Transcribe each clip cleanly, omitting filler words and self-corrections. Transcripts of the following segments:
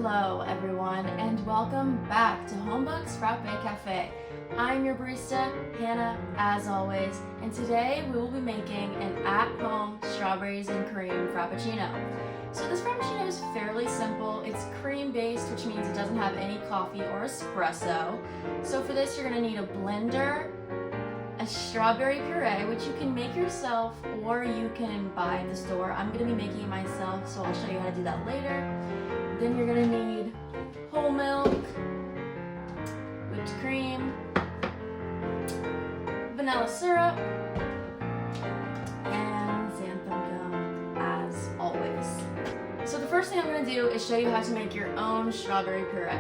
Hello everyone, and welcome back to Homebucks Café. I'm your barista, Hannah, as always, and today we will be making an at-home strawberries and cream frappuccino. So this frappuccino is fairly simple. It's cream-based, which means it doesn't have any coffee or espresso. So for this, you're going to need a blender, a strawberry puree, which you can make yourself or you can buy at the store. I'm going to be making it myself, so I'll show you how to do that later. Then you're going to need whole milk, whipped cream, vanilla syrup, and xanthan gum, as always. So the first thing I'm going to do is show you how to make your own strawberry puree.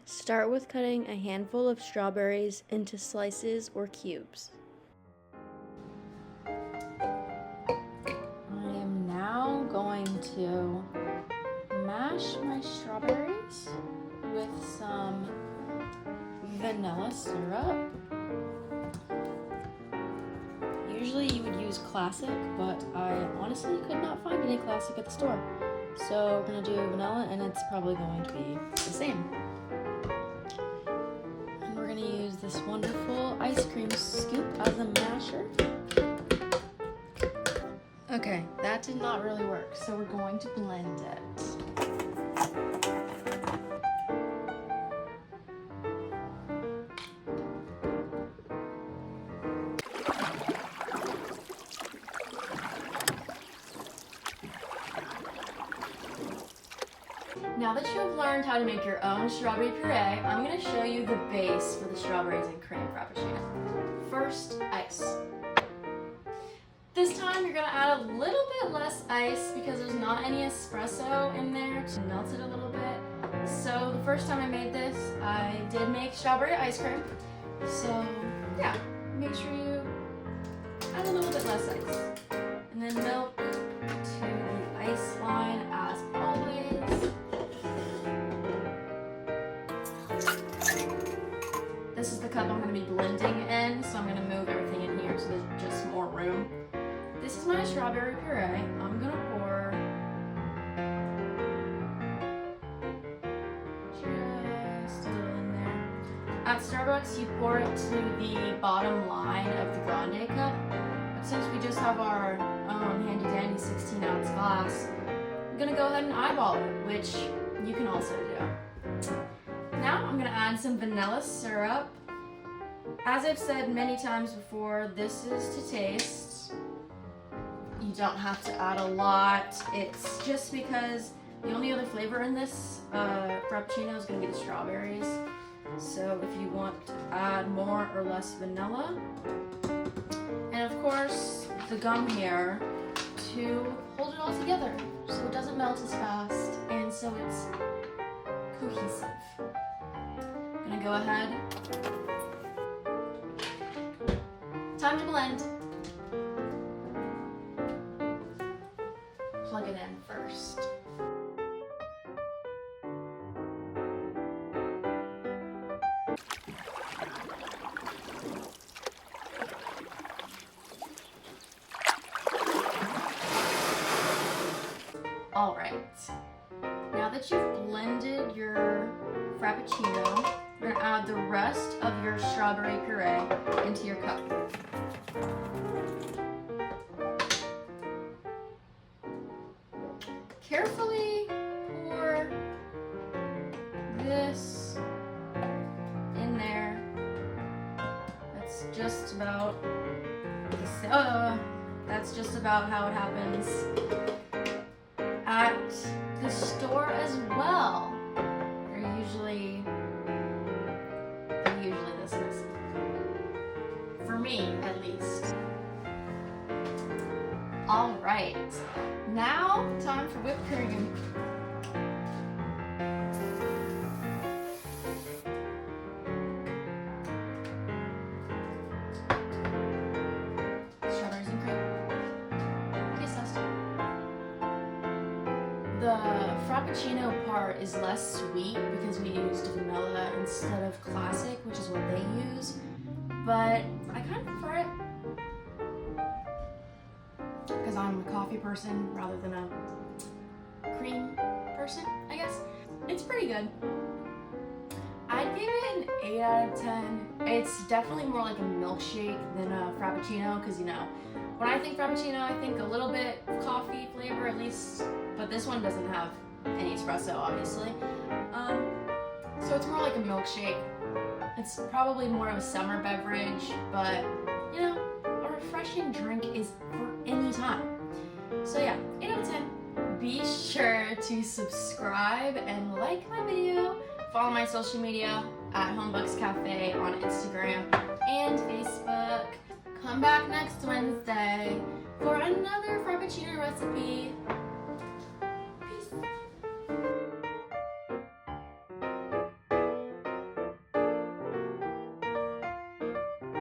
Start with cutting a handful of strawberries into slices or cubes. I am now going to mash my strawberries with some vanilla syrup. Usually you would use classic, but I honestly could not find any classic at the store. So we're going to do vanilla, and it's probably going to be the same. We're going to use this wonderful ice cream scoop as a masher. Okay, that did not really work, so we're going to blend it. Now that you have learned how to make your own strawberry puree, I'm going to show you the base for the strawberries and cream frappuccino. First, ice. This time you're going to add a little bit less ice because there's not any espresso in there to melt it a little bit. So the first time I made this, I did make strawberry ice cream. So yeah, make sure you add a little bit less ice. And then milk to the ice line as always. This is the cup I'm going to be blending in, so I'm going to move everything in here so there's just more room. This is my strawberry puree. I'm going to pour just a little in there. At Starbucks, you pour it to the bottom line of the grande cup, but since we just have our own handy-dandy 16-ounce glass, I'm going to go ahead and eyeball it, which you can also do. Now I'm going to add some vanilla syrup. As I've said many times before, this is to taste. You don't have to add a lot. It's just because the only other flavor in this frappuccino is going to be the strawberries. So if you want to add more or less vanilla. And of course, the gum here to hold it all together so it doesn't melt as fast and so it's cohesive. I'm gonna go ahead. Time to blend. Plug it in first. All right, now that you've blended your frappuccino, we're gonna add the rest of your strawberry puree into your cup. Carefully pour this in there. That's just about how it happens at the store as well. They're usually this is, for me at least. All right, now time for whipped cream. Strawberries and cream. Taste test. The frappuccino part is less sweet because we used vanilla instead of classic, which is what they use, but I kind of prefer it because I'm a coffee person rather than a cream person. person, I guess. It's pretty good. I'd give it an 8 out of 10. It's definitely more like a milkshake than a Frappuccino, because you know, when I think Frappuccino, I think a little bit of coffee flavor at least, but this one doesn't have any espresso, obviously. So it's more like a milkshake. It's probably more of a summer beverage, but you know, a refreshing drink is for any time. So yeah, 8 out of 10. Be sure to subscribe and like my video. Follow my social media at Homebucks Café on Instagram and Facebook. Come back next Wednesday for another Frappuccino recipe.